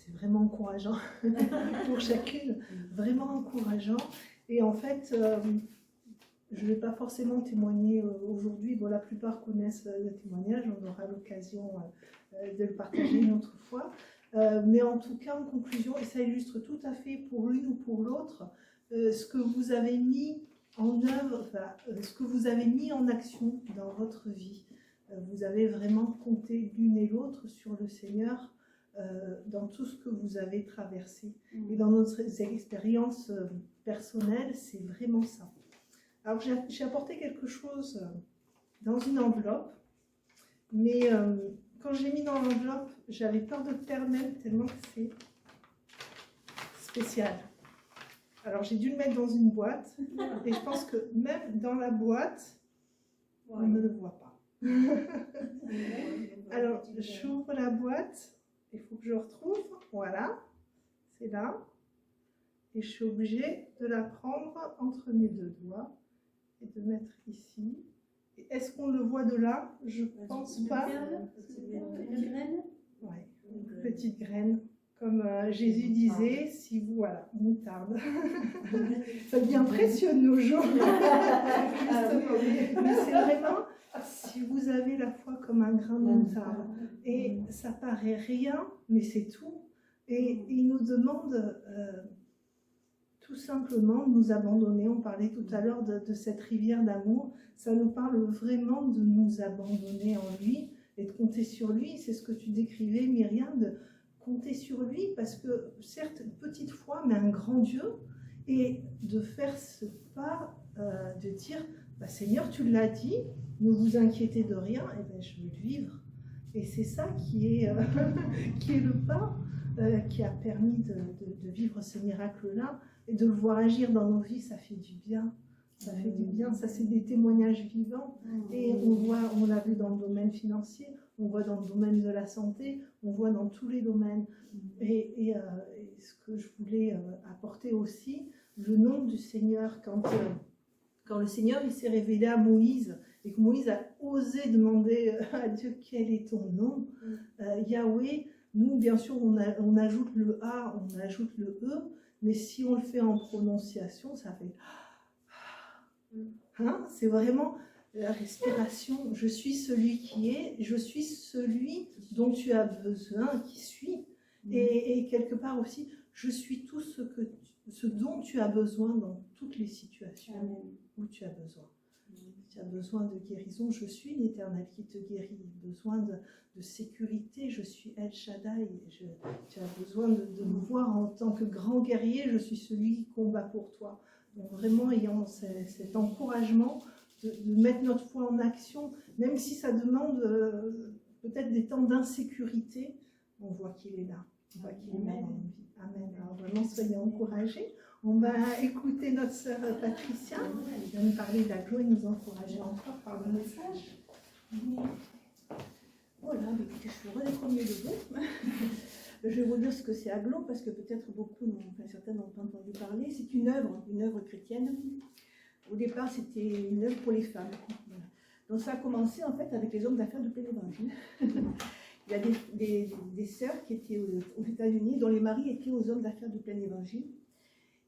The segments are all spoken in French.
c'est vraiment encourageant pour chacune, vraiment encourageant. Et en fait, je ne vais pas forcément témoigner aujourd'hui. Bon, la plupart connaissent le témoignage, on aura l'occasion de le partager une autre fois. Mais en tout cas, en conclusion, et ça illustre tout à fait pour l'une ou pour l'autre, ce que vous avez mis en œuvre, ce que vous avez mis en action dans votre vie. Vous avez vraiment compté l'une et l'autre sur le Seigneur dans tout ce que vous avez traversé. Et dans notre expérience personnelle, c'est vraiment ça. Alors j'ai apporté quelque chose dans une enveloppe, mais quand j'ai mis dans l'enveloppe, j'avais peur de le perdre même tellement que c'est spécial. Alors j'ai dû le mettre dans une boîte, et je pense que même dans la boîte, on ne le voit pas. Alors j'ouvre la boîte, il faut que je retrouve, voilà, c'est là, et je suis obligée de la prendre entre mes deux doigts et de mettre ici. Est-ce qu'on le voit de là? Je pense pas. Ouais, une petite graine. Comme Jésus disait, si vous, voilà, moutarde. Ça devient précieux de nos jours. Mais c'est vraiment, si vous avez la foi comme un grain de moutarde, et ça paraît rien, mais c'est tout. Et il nous demande tout simplement de nous abandonner. On parlait tout à l'heure de cette rivière d'amour. Ça nous parle vraiment de nous abandonner en lui et de compter sur lui. C'est ce que tu décrivais, Myriam, de compter sur lui, parce que certes, petite foi, mais un grand Dieu, et de faire ce pas, de dire, bah, Seigneur, tu l'as dit, ne vous inquiétez de rien, et ben, je veux le vivre. Et c'est ça qui est, qui est le pas qui a permis de vivre ces miracles-là, et de le voir agir dans nos vies, ça fait du bien. Ça fait du bien, ça c'est des témoignages vivants. Et on l'a vu dans le domaine financier, on voit dans le domaine de la santé, on voit dans tous les domaines. Et ce que je voulais apporter aussi, le nom du Seigneur, quand le Seigneur il s'est révélé à Moïse, et que Moïse a osé demander à Dieu quel est ton nom, Yahweh, nous bien sûr on ajoute le A, on ajoute le E, mais si on le fait en prononciation, ça fait... Hein, c'est vraiment la respiration. Je suis celui qui est, je suis celui dont tu as besoin, qui suis. Et quelque part aussi, je suis tout ce dont tu as besoin dans toutes les situations où tu as besoin. Tu as besoin de guérison, je suis l'Éternel qui te guérit. Besoin de sécurité, je suis El Shaddai. Tu as besoin de me voir en tant que grand guerrier, je suis celui qui combat pour toi. Donc vraiment, ayant cet encouragement de mettre notre foi en action, même si ça demande peut-être des temps d'insécurité, on voit qu'il est là. On voit qu'il est là dans nos vies. Amen. Alors vraiment, soyez encouragés. On va écouter notre sœur Patricia. Elle vient nous parler d'Aglo et nous encourager encore par le message. Voilà, écoutez, je suis heureuse d'être au milieu de vous. Je vais vous dire ce que c'est Aglo, parce que peut-être beaucoup, certains n'ont pas entendu parler. C'est une œuvre chrétienne. Au départ, c'était une œuvre pour les femmes. Voilà. Donc ça a commencé en fait avec les hommes d'affaires de plein évangile. Il y a des sœurs qui étaient aux États-Unis, dont les maris étaient aux hommes d'affaires de plein évangile.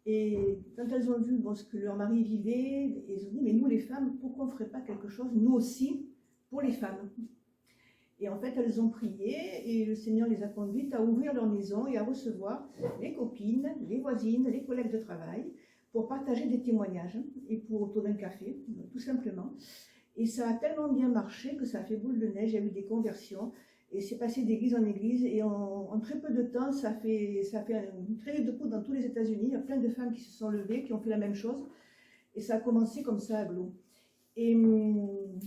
Et quand elles ont vu ce que leur mari vivait, elles ont dit, mais nous les femmes, pourquoi on ne ferait pas quelque chose, nous aussi, pour les femmes? Et en fait, elles ont prié et le Seigneur les a conduites à ouvrir leur maison et à recevoir les copines, les voisines, les collègues de travail pour partager des témoignages et autour d'un café, tout simplement. Et ça a tellement bien marché que ça a fait boule de neige, il y a eu des conversions et c'est passé d'église en église et en très peu de temps, ça fait une traînée de poudre dans tous les États-Unis. Il y a plein de femmes qui se sont levées, qui ont fait la même chose et ça a commencé comme ça à Aglo. Et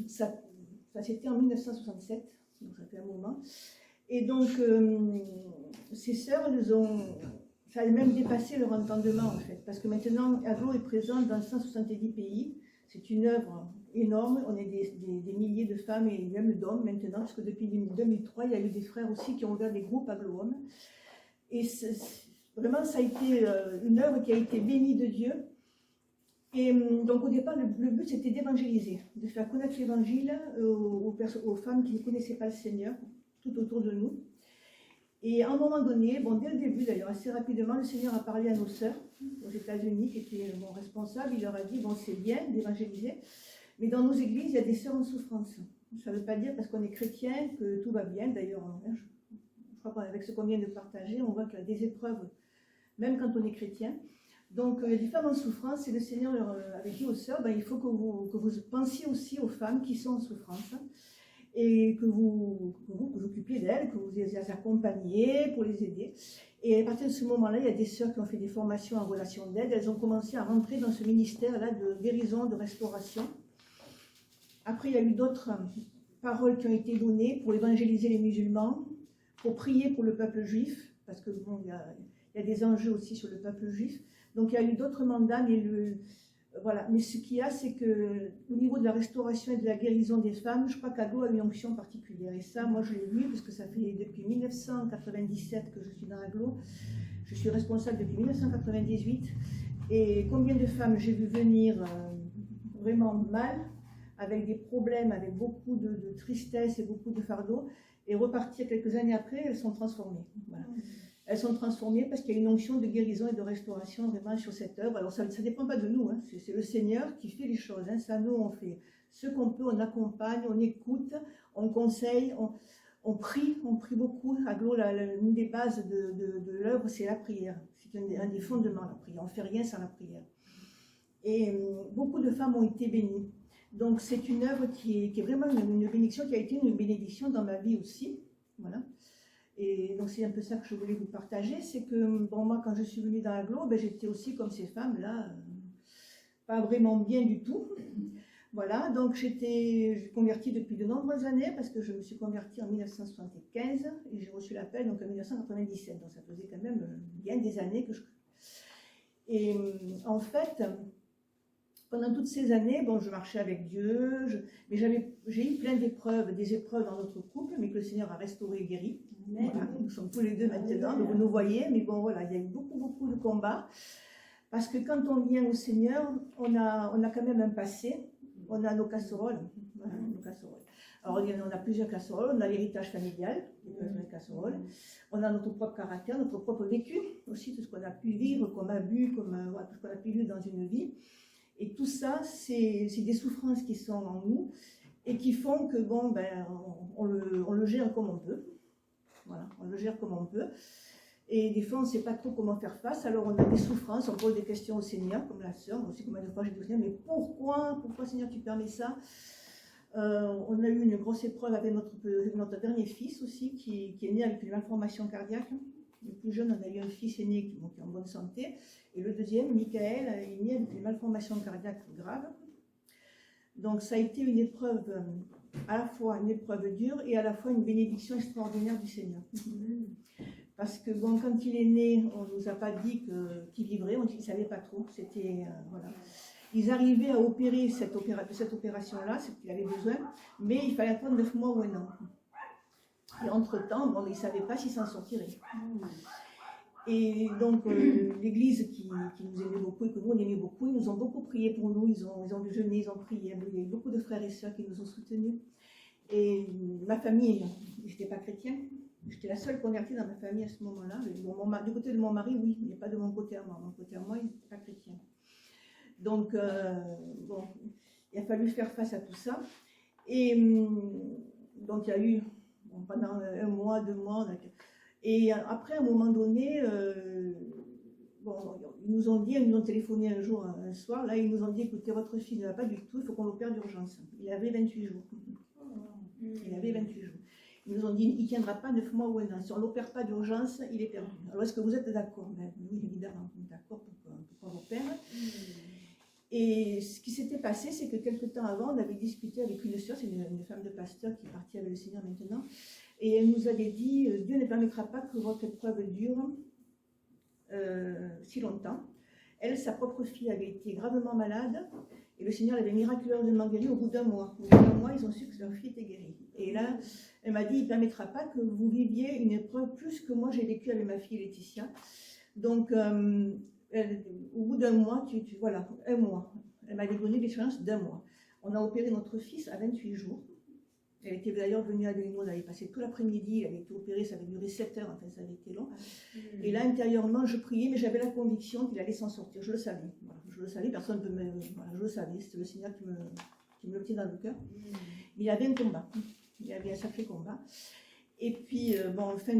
ça c'était en 1967. Donc ça fait un moment. Et donc, ces sœurs, ça a même dépassé leur entendement en fait. Parce que maintenant, Aglo est présent dans 170 pays. C'est une œuvre énorme. On est des milliers de femmes et même d'hommes maintenant. Parce que depuis 2003, il y a eu des frères aussi qui ont ouvert des groupes Aglo-Hommes. Et vraiment, ça a été une œuvre qui a été bénie de Dieu. Et donc au départ, le but c'était d'évangéliser, de faire connaître l'évangile aux femmes qui ne connaissaient pas le Seigneur, tout autour de nous. Et à un moment donné, bon, dès le début d'ailleurs, assez rapidement, le Seigneur a parlé à nos sœurs aux États-Unis, qui étaient responsables. Il leur a dit, bon, c'est bien d'évangéliser, mais dans nos églises, il y a des sœurs en souffrance. Ça ne veut pas dire parce qu'on est chrétien que tout va bien. D'ailleurs, je crois qu'avec ce qu'on vient de partager, on voit qu'il y a des épreuves, même quand on est chrétien. Donc, il y a des femmes en souffrance, et le Seigneur avait dit aux sœurs, il faut que vous pensiez aussi aux femmes qui sont en souffrance, et que vous vous occupiez d'elles, que vous les accompagniez pour les aider. Et à partir de ce moment-là, il y a des sœurs qui ont fait des formations en relation d'aide. Elles ont commencé à rentrer dans ce ministère-là de guérison, de restauration. Après, il y a eu d'autres paroles qui ont été données pour évangéliser les musulmans, pour prier pour le peuple juif, parce que bon, il y a des enjeux aussi sur le peuple juif. Donc il y a eu d'autres mandats, mais voilà. Mais ce qu'il y a, c'est qu'au niveau de la restauration et de la guérison des femmes, je crois qu'Aglo a une onction particulière. Et ça, moi, je l'ai vu, parce que ça fait depuis 1997 que je suis dans Aglo. Je suis responsable depuis 1998. Et combien de femmes j'ai vu venir vraiment mal, avec des problèmes, avec beaucoup de tristesse et beaucoup de fardeau, et repartir quelques années après, elles sont transformées. Voilà. Elles sont transformées parce qu'il y a une onction de guérison et de restauration vraiment sur cette œuvre. Alors ça ne dépend pas de nous, hein. C'est le Seigneur qui fait les choses. Hein. Ça, nous, on fait ce qu'on peut, on accompagne, on écoute, on conseille, on prie beaucoup. Aglo, une des bases de l'œuvre, c'est la prière. C'est un des fondements, la prière. On ne fait rien sans la prière. Et beaucoup de femmes ont été bénies. Donc c'est une œuvre qui est vraiment une bénédiction, qui a été une bénédiction dans ma vie aussi. Voilà. Et donc c'est un peu ça que je voulais vous partager, c'est que bon, moi quand je suis venue dans Aglo, j'étais aussi comme ces femmes-là, pas vraiment bien du tout. Voilà, donc j'ai convertie depuis de nombreuses années, parce que je me suis convertie en 1975 et j'ai reçu l'appel donc en 1997, donc ça faisait quand même bien des années que je... Et en fait, pendant toutes ces années, bon, je marchais avec Dieu, mais j'ai eu plein d'épreuves, des épreuves dans notre couple, mais que le Seigneur a restauré et guéri. Voilà, nous sommes tous les deux maintenant, vous nous voyez, mais bon voilà, il y a eu beaucoup de combats, parce que quand on vient au Seigneur, on a quand même un passé, on a nos casseroles, voilà, nos casseroles. Alors on a plusieurs casseroles, on a l'héritage familial, les casseroles, on a notre propre caractère, notre propre vécu, aussi tout ce qu'on a pu vivre, qu'on a vu, voilà, tout ce qu'on a pu vivre dans une vie. Et tout ça, c'est des souffrances qui sont en nous et qui font que, bon, on le gère comme on peut. Voilà, on le gère comme on peut. Et des fois, on ne sait pas trop comment faire face. Alors, on a des souffrances, on pose des questions au Seigneur, comme la sœur. Moi aussi, combien de fois j'ai dit au Seigneur, mais pourquoi Seigneur, tu permets ça? On a eu une grosse épreuve avec notre dernier fils aussi, qui est né avec une malformation cardiaque. Le plus jeune, on a eu un fils aîné qui est en bonne santé. Et le deuxième, Michael, est né avec une malformation cardiaque grave. Donc ça a été une épreuve, à la fois une épreuve dure et à la fois une bénédiction extraordinaire du Seigneur. Parce que bon, quand il est né, on ne nous a pas dit qu'il vivrait, on ne savait pas trop. C'était, voilà. Ils arrivaient à opérer cette opération-là, c'est ce qu'il avait besoin, mais il fallait attendre 9 mois ou 1 an. Et entre-temps, bon, ils ne savaient pas s'ils s'en sortiraient. Et donc, l'Église qui nous aimait beaucoup et que nous on aimait beaucoup, ils nous ont beaucoup prié pour nous, ils ont jeûné, ils ont prié. Il y a eu beaucoup de frères et sœurs qui nous ont soutenus. Et ma famille, j'étais pas chrétienne, j'étais la seule convertie dans ma famille à ce moment-là. Du côté de mon mari, oui, mais pas de mon côté à moi. Mon côté à moi, il n'était pas chrétien. Donc, bon, il a fallu faire face à tout ça. Et donc, il y a eu, bon, pendant 1 mois, 2 mois, et après, à un moment donné, bon, ils nous ont téléphoné un jour, un soir, là, ils nous ont dit, écoutez, votre fils ne va pas du tout, il faut qu'on l'opère d'urgence. Il avait 28 jours. Il avait 28 jours. Ils nous ont dit, il ne tiendra pas 9 mois ou 1 an. Si on ne l'opère pas d'urgence, il est perdu. Alors, est-ce que vous êtes d'accord? Oui, évidemment, on est d'accord pour qu'on l'opère. Et ce qui s'était passé, c'est que quelques temps avant, on avait discuté avec une sœur, c'est une femme de pasteur qui est partie avec le Seigneur maintenant, et elle nous avait dit, Dieu ne permettra pas que votre épreuve dure si longtemps. Elle, sa propre fille, avait été gravement malade, et le Seigneur l'avait miraculeusement guérie au bout d'1 mois. Au bout d'1 mois, ils ont su que leur fille était guérie. Et là, elle m'a dit, il ne permettra pas que vous viviez une épreuve plus que moi j'ai vécu avec ma fille Laetitia. Donc, au bout d'1 mois, voilà, 1 mois. Elle m'avait donné l'expérience d'1 mois. On a opéré notre fils à 28 jours. Elle était d'ailleurs venue à Lyon, elle avait passé tout l'après-midi, elle avait été opérée, ça avait duré 7 heures, enfin ça avait été long. Et là, intérieurement, je priais, mais j'avais la conviction qu'il allait s'en sortir, je le savais. Voilà, je le savais, personne ne peut me... Voilà, je le savais, c'était le Seigneur qui me le tient dans le cœur. Il y avait un combat, il y avait un sacré combat. Et puis, en fin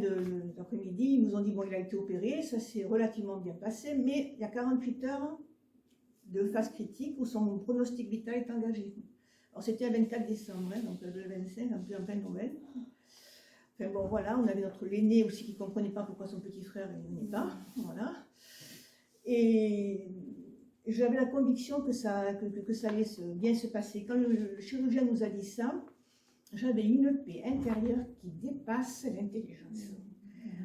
d'après-midi, ils nous ont dit, bon, il a été opéré, ça s'est relativement bien passé, mais il y a 48 heures de phase critique où son pronostic vital est engagé. Alors, c'était le 24 décembre, hein, donc le 25, en plein Noël. Enfin bon, voilà, on avait notre l'aîné aussi qui ne comprenait pas pourquoi son petit frère ne venait pas, voilà. Et j'avais la conviction que ça allait bien se passer. Quand le chirurgien nous a dit ça, j'avais une paix intérieure qui dépasse l'intelligence.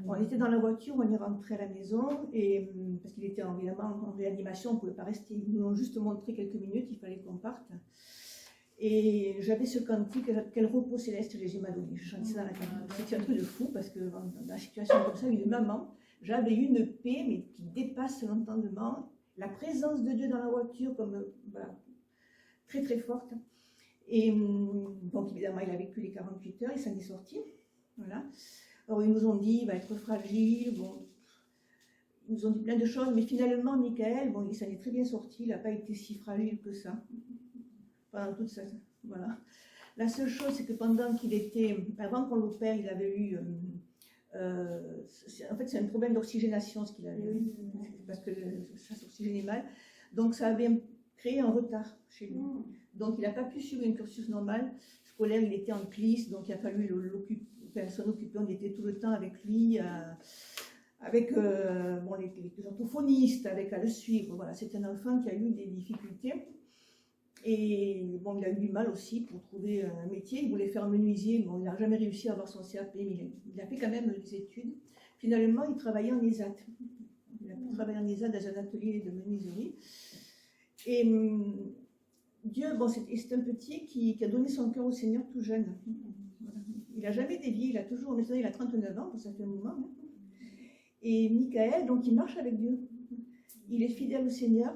On était dans la voiture, on est rentré à la maison, et, parce qu'il était évidemment en réanimation, on ne pouvait pas rester. Ils nous ont juste montré quelques minutes, il fallait qu'on parte. Et j'avais ce cantique, quel repos céleste Jésus m'a donné. Je chantais ça dans la cabine. C'était un truc de fou, parce que dans la situation comme ça, une maman, j'avais une paix, mais qui dépasse l'entendement. La présence de Dieu dans la voiture, comme voilà, très très forte. Et donc évidemment, il a vécu les 48 heures, il s'en est sorti. Voilà. Alors ils nous ont dit, il va être fragile, bon, ils nous ont dit plein de choses, mais finalement, Michael, bon, il s'en est très bien sorti, il n'a pas été si fragile que ça, pendant toute ça, voilà. La seule chose, c'est que pendant qu'il était, avant qu'on l'opère, il avait eu, en fait, c'est un problème d'oxygénation, ce qu'il avait eu, parce que ça s'oxygénait mal, donc ça avait créé un retard chez lui. Donc il n'a pas pu suivre un cursus normal, scolaire, il était en CLIS, donc il a fallu s'en occuper, on était tout le temps avec lui, avec les orthophonistes, avec à le suivre. Voilà, c'est un enfant qui a eu des difficultés. Et bon, il a eu du mal aussi pour trouver un métier. Il voulait faire menuisier, bon, il n'a jamais réussi à avoir son CAP, mais il a fait quand même des études. Finalement, il travaillait en ESAT. Il a travaillé en ESAT dans un atelier de menuiserie. Et Dieu, bon, c'est un petit qui a donné son cœur au Seigneur tout jeune. Voilà. Il n'a jamais dévié, il a toujours, maintenant il a 39 ans, ça fait un moment. Hein. Et Michael, donc il marche avec Dieu. Il est fidèle au Seigneur.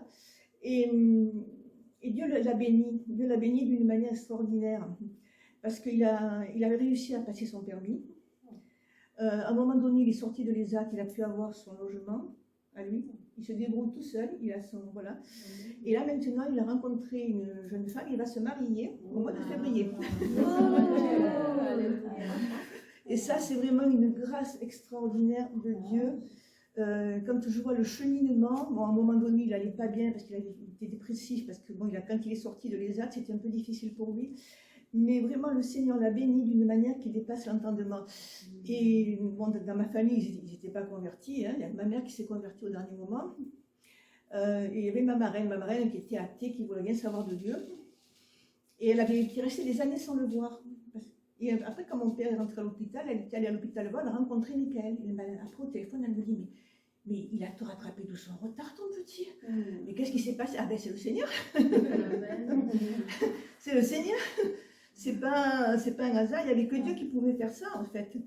Et Dieu l'a béni. Dieu l'a béni d'une manière extraordinaire. Parce qu'il avait réussi à passer son permis. À un moment donné, il est sorti de l'ESAT, il a pu avoir son logement à lui. Il se débrouille tout seul, il a son, voilà. Et là maintenant, il a rencontré une jeune femme, il va se marier au mois de février. Et ça, c'est vraiment une grâce extraordinaire de Dieu. Quand je vois le cheminement, bon, à un moment donné, il n'allait pas bien parce qu'il était dépressif, parce que bon, quand il est sorti de l'ESAT, c'était un peu difficile pour lui. Mais vraiment, le Seigneur l'a béni d'une manière qui dépasse l'entendement. Et bon, dans ma famille, ils n'étaient pas convertis. Hein. Il y a ma mère qui s'est convertie au dernier moment. Et il y avait ma marraine qui était athée, qui voulait rien savoir de Dieu. Et elle avait été restée des années sans le voir. Et après, quand mon père est rentré à l'hôpital, elle était allée à l'hôpital le voir, elle a rencontré Michael. Après, au téléphone, elle me dit, mais il a tout rattrapé de son retard, ton petit. Mais qu'est-ce qui s'est passé? Ah ben, c'est le Seigneur. C'est le Seigneur. C'est pas un hasard, il n'y avait que Dieu qui pouvait faire ça, en fait.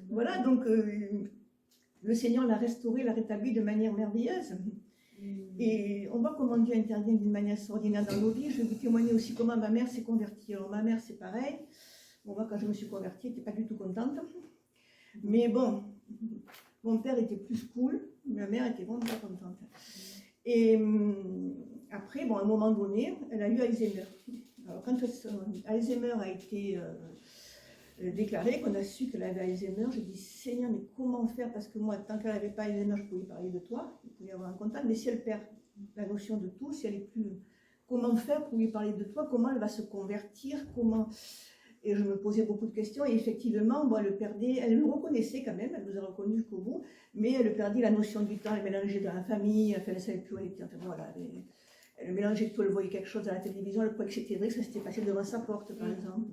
Voilà, donc le Seigneur l'a restauré, l'a rétabli de manière merveilleuse. Et on voit comment Dieu intervient d'une manière extraordinaire dans nos vies. Je vais vous témoigner aussi comment ma mère s'est convertie. Alors ma mère, c'est pareil. Bon, moi, quand je me suis convertie, elle n'était pas du tout contente. Mais bon, mon père était plus cool, ma mère était vraiment pas contente. Et après, bon, à un moment donné, elle a eu Alzheimer. Alors, quand Alzheimer a été déclaré, qu'on a su qu'elle avait Alzheimer, j'ai dit, Seigneur, mais comment faire? Parce que moi, tant qu'elle n'avait pas Alzheimer, je pouvais parler de toi, je pouvais avoir un contact, mais si elle perd la notion de tout, si elle est plus... Comment faire pour lui parler de toi? Comment elle va se convertir? Comment... Et je me posais beaucoup de questions, et effectivement, bon, elle perdait, elle le reconnaissait quand même, elle nous a reconnu jusqu'au bout, mais elle perdait la notion du temps, elle mélangeait dans la famille, enfin, elle ne savait plus où elle était, enfin, voilà, elle mélangeait tout, elle voyait quelque chose à la télévision, elle croyait que c'était vrai, que ça s'était passé devant sa porte, par exemple.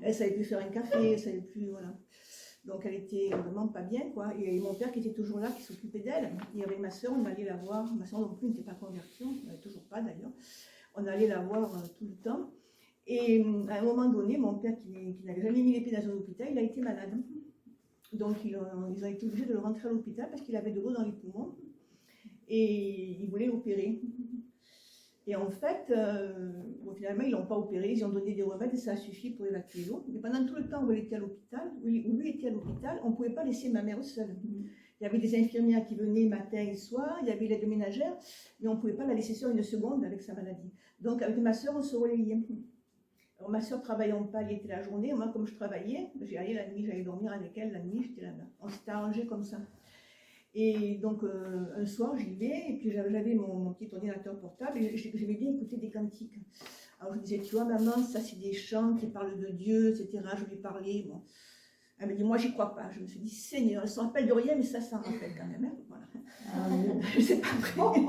Elle ne savait plus faire un café, elle ne savait plus, voilà. Donc elle était vraiment pas bien, quoi. Et mon père qui était toujours là, qui s'occupait d'elle. Il y avait ma soeur, on allait la voir. Ma soeur non plus n'était pas convertie, toujours pas d'ailleurs. On allait la voir tout le temps. Et à un moment donné, mon père, qui n'avait jamais mis les pieds dans un hôpital, il a été malade. Donc ils ont été obligés de le rentrer à l'hôpital parce qu'il avait de l'eau dans les poumons. Et ils voulaient l'opérer. Et en fait, finalement, ils ne l'ont pas opéré, ils ont donné des remèdes et ça a suffi pour évacuer l'eau. Mais pendant tout le temps où elle était à l'hôpital, où lui était à l'hôpital, on ne pouvait pas laisser ma mère seule. Il y avait des infirmières qui venaient matin et soir, il y avait l'aide ménagère, mais on ne pouvait pas la laisser seule une seconde avec sa maladie. Donc avec ma soeur, on se relayait. Alors ma soeur travaillant pas, elle était la journée, moi comme je travaillais, j'y allais la nuit, j'allais dormir avec elle, la nuit j'étais là-bas. On s'était arrangé comme ça. Et donc un soir j'y vais, et puis j'avais mon petit ordinateur portable, et j'aimais bien écouter des cantiques. Alors je disais, tu vois maman, ça c'est des chants qui parlent de Dieu, etc. Je lui parlais, bon. Elle me dit, moi, j'y crois pas. Je me suis dit, Seigneur, elle ne se rappelle de rien, mais ça s'en rappelle quand même. Hein, voilà. C'est pas vrai.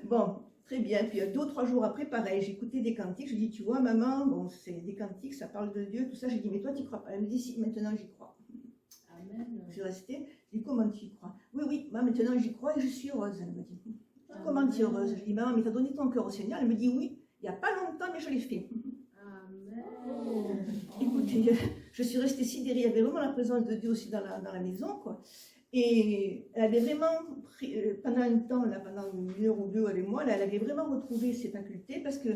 Bon, très bien. Puis 2 ou 3 jours après, pareil, j'écoutais des cantiques. Je dis, tu vois, maman, bon, c'est des cantiques, ça parle de Dieu, tout ça. J'ai dit, mais toi, tu n'y crois pas. Elle me dit, si, maintenant, j'y crois. Amen. Je suis restée. Je dis, comment tu y crois? Oui, oui, moi, maintenant, j'y crois et je suis heureuse. Elle me dit, comment tu es heureuse? Je dis, maman, mais tu as donné ton cœur au Seigneur. Elle me dit, oui, il n'y a pas longtemps, mais je l'ai fait. Écoutez, je suis restée sidérée. Il y avait vraiment la présence de Dieu aussi dans la maison, quoi. Et elle avait vraiment pris, pendant un temps, là, pendant 1 heure ou 2 avec moi, là, elle avait vraiment retrouvé ses facultés parce que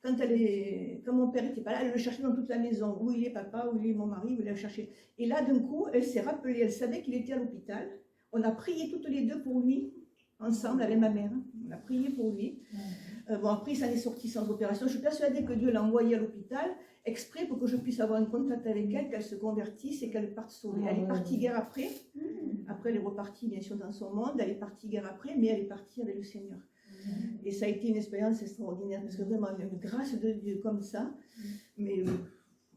quand mon père n'était pas là, elle le cherchait dans toute la maison. Où il est papa, où il est mon mari, où il le chercher. Et là, d'un coup, elle s'est rappelée, elle savait qu'il était à l'hôpital. On a prié toutes les deux pour lui, ensemble avec ma mère. On a prié pour lui. Bon, après, ça en est sorti sans opération. Je suis persuadée que Dieu l'a envoyée à l'hôpital exprès pour que je puisse avoir un contact avec elle, qu'elle se convertisse et qu'elle parte sauver. Elle est partie guère après. Après, elle est repartie, bien sûr, dans son monde. Elle est partie guère après, mais elle est partie avec le Seigneur. Et ça a été une expérience extraordinaire, parce que vraiment, une grâce de Dieu comme ça. Mais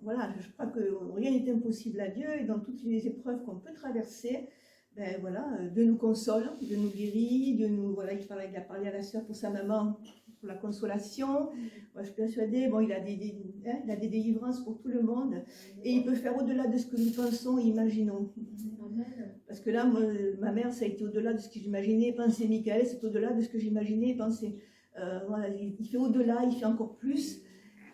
voilà, je crois que rien n'est impossible à Dieu. Et dans toutes les épreuves qu'on peut traverser, ben voilà, Dieu nous console, Dieu nous guérit, Dieu nous, voilà, il a parlé à la sœur pour sa maman, pour la consolation. Moi, je suis persuadée, bon, il a des délivrances pour tout le monde, et il peut faire au-delà de ce que nous pensons et imaginons. Parce que là, ma mère, ça a été au-delà de ce que j'imaginais et pensais. Michael, c'est au-delà de ce que j'imaginais et pensais. Voilà, il fait au-delà, il fait encore plus.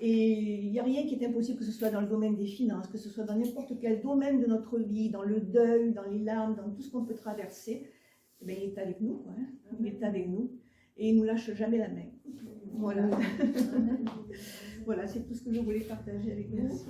Et il n'y a rien qui est impossible, que ce soit dans le domaine des finances, que ce soit dans n'importe quel domaine de notre vie, dans le deuil, dans les larmes, dans tout ce qu'on peut traverser. Eh bien, il est avec nous, hein. Il est avec nous et il ne nous lâche jamais la main. Voilà. Voilà, c'est tout ce que je voulais partager avec vous. Merci.